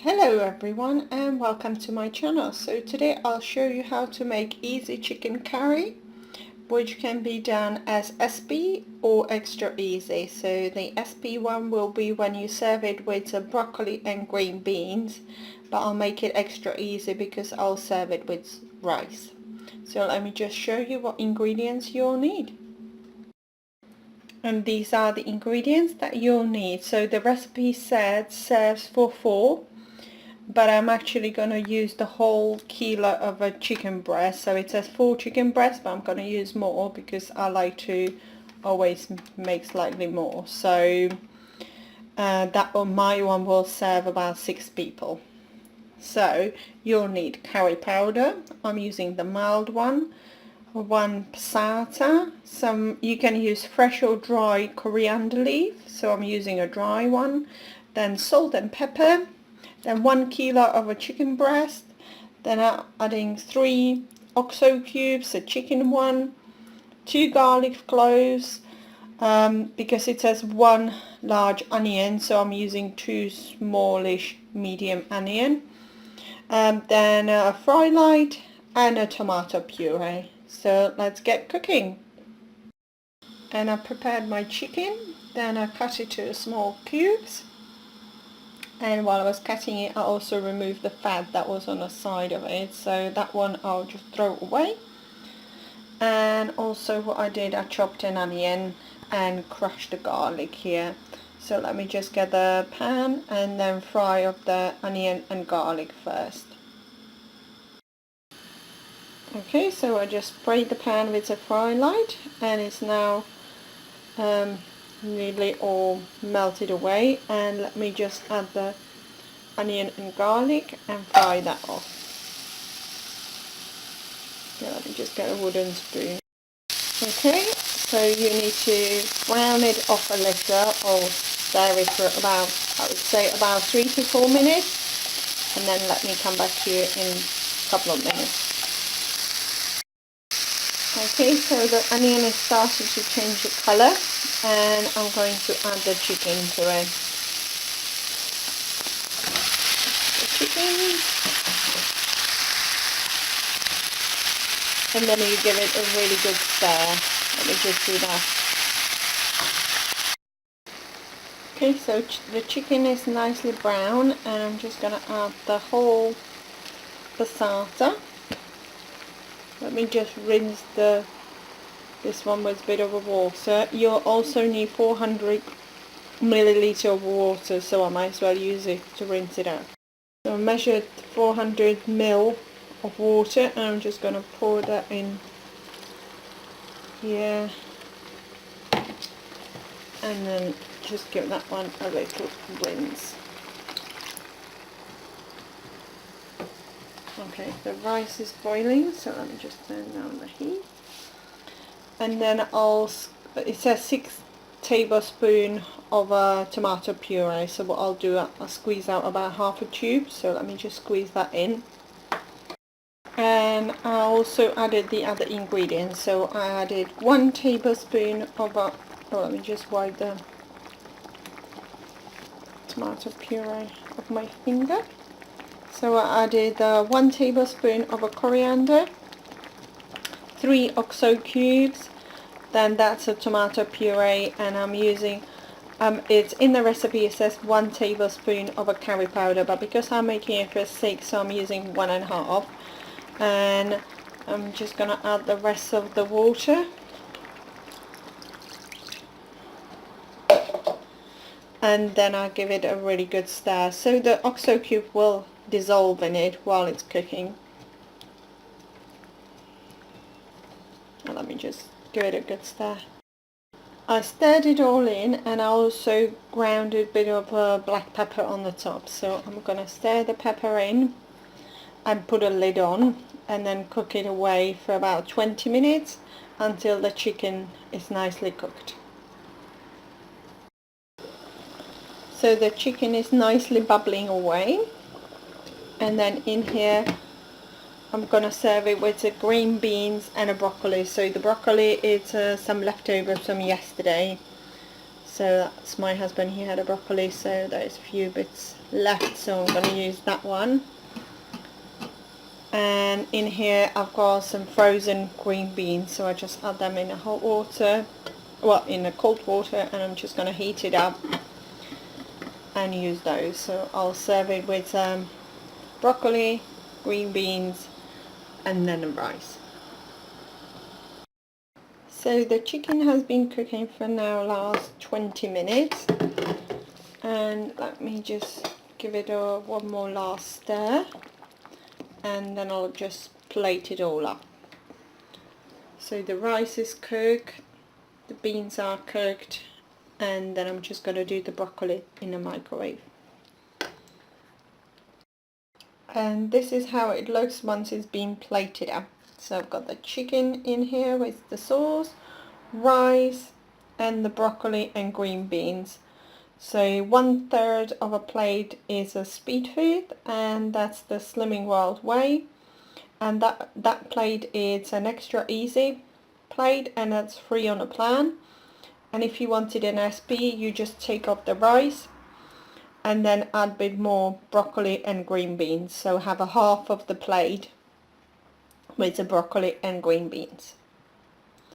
Hello everyone and welcome to my channel. So today I'll show you how to make easy chicken curry, which can be done as SP or extra easy. So the SP one will be when you serve it with broccoli and green beans, but I'll make it extra easy because I'll serve it with rice. So let me just show you what ingredients you'll need. And these are the ingredients that you'll need. So the recipe said serves for 4, but I'm actually going to use the whole kilo of a chicken breast. So it says 4 chicken breasts, but I'm going to use more because I like to always make slightly more. So my one will serve about 6 people. So you'll need curry powder. I'm using the mild one. 1 passata. You can use fresh or dry coriander leaf, so I'm using a dry one. Then salt and pepper. Then 1 kilo of a chicken breast. Then I'm adding 3 OXO cubes, a chicken one, 2 garlic cloves, because it says 1 large onion, so I'm using 2 smallish medium onion. Then a fry light and a tomato puree. So let's get cooking. And I prepared my chicken, then I cut it to small cubes. And while I was cutting it, I also removed the fat that was on the side of it, so that one I'll just throw away. And also what I did, I chopped an onion and crushed the garlic here. So let me just get the pan and then fry up the onion and garlic first. Okay, so I just sprayed the pan with a fry light and it's now nearly all melted away, and let me just add the onion and garlic and fry that off. Okay, let me just get a wooden spoon. Okay, so you need to brown it off a little or stir it for about, I would say about 3 to 4 minutes, and then let me come back to you in a couple of minutes. Okay, so the onion is starting to change the colour and I'm going to add the chicken to it. The chicken, and then you give it a really good stir. Let me just do that. Okay, so the chicken is nicely brown and I'm just going to add the whole passata. Let me just rinse this one with a bit of water. You'll also need 400 milliliter of water, so I might as well use it to rinse it out. So I measured 400 ml of water and I'm just going to pour that in here and then just give that one a little rinse. Okay, the rice is boiling, so let me just turn down the heat. And then it says 6 tablespoons of tomato puree, so what I'll do, I'll squeeze out about half a tube, so let me just squeeze that in. And I also added the other ingredients, so I added 1 tablespoon of let me just wipe the tomato puree off my finger. So I added 1 tablespoon of a coriander, 3 OXO cubes, then that's a tomato puree, and I'm using, it's in the recipe it says 1 tablespoon of a curry powder, but because I'm making it for 6, so I'm using 1.5, and I'm just going to add the rest of the water. And then I'll give it a really good stir, so the OXO cube will dissolve in it while it's cooking. And let me just give it a good stir. I stirred it all in and I also ground a bit of black pepper on the top, so I'm going to stir the pepper in and put a lid on and then cook it away for about 20 minutes until the chicken is nicely cooked. So the chicken is nicely bubbling away, and then in here I'm gonna serve it with the green beans and a broccoli. So the broccoli is some leftovers from yesterday, so that's my husband, he had a broccoli, so there's a few bits left, so I'm going to use that one. And in here I've got some frozen green beans, so I just add them in a hot water, well, in a cold water, and I'm just going to heat it up and use those. So I'll serve it with broccoli, green beans, and then rice. So the chicken has been cooking for now last 20 minutes, and let me just give it one more last stir, and then I'll just plate it all up. So the rice is cooked, the beans are cooked, and then I'm just going to do the broccoli in the microwave. And this is how it looks once it's been plated up. So I've got the chicken in here with the sauce, rice, and the broccoli and green beans. So 1/3 of a plate is a speed food, and that's the Slimming World way. And that plate is an extra easy plate, and that's free on a plan. And if you wanted an SP, you just take off the rice and then add a bit more broccoli and green beans. So have a half of the plate with the broccoli and green beans.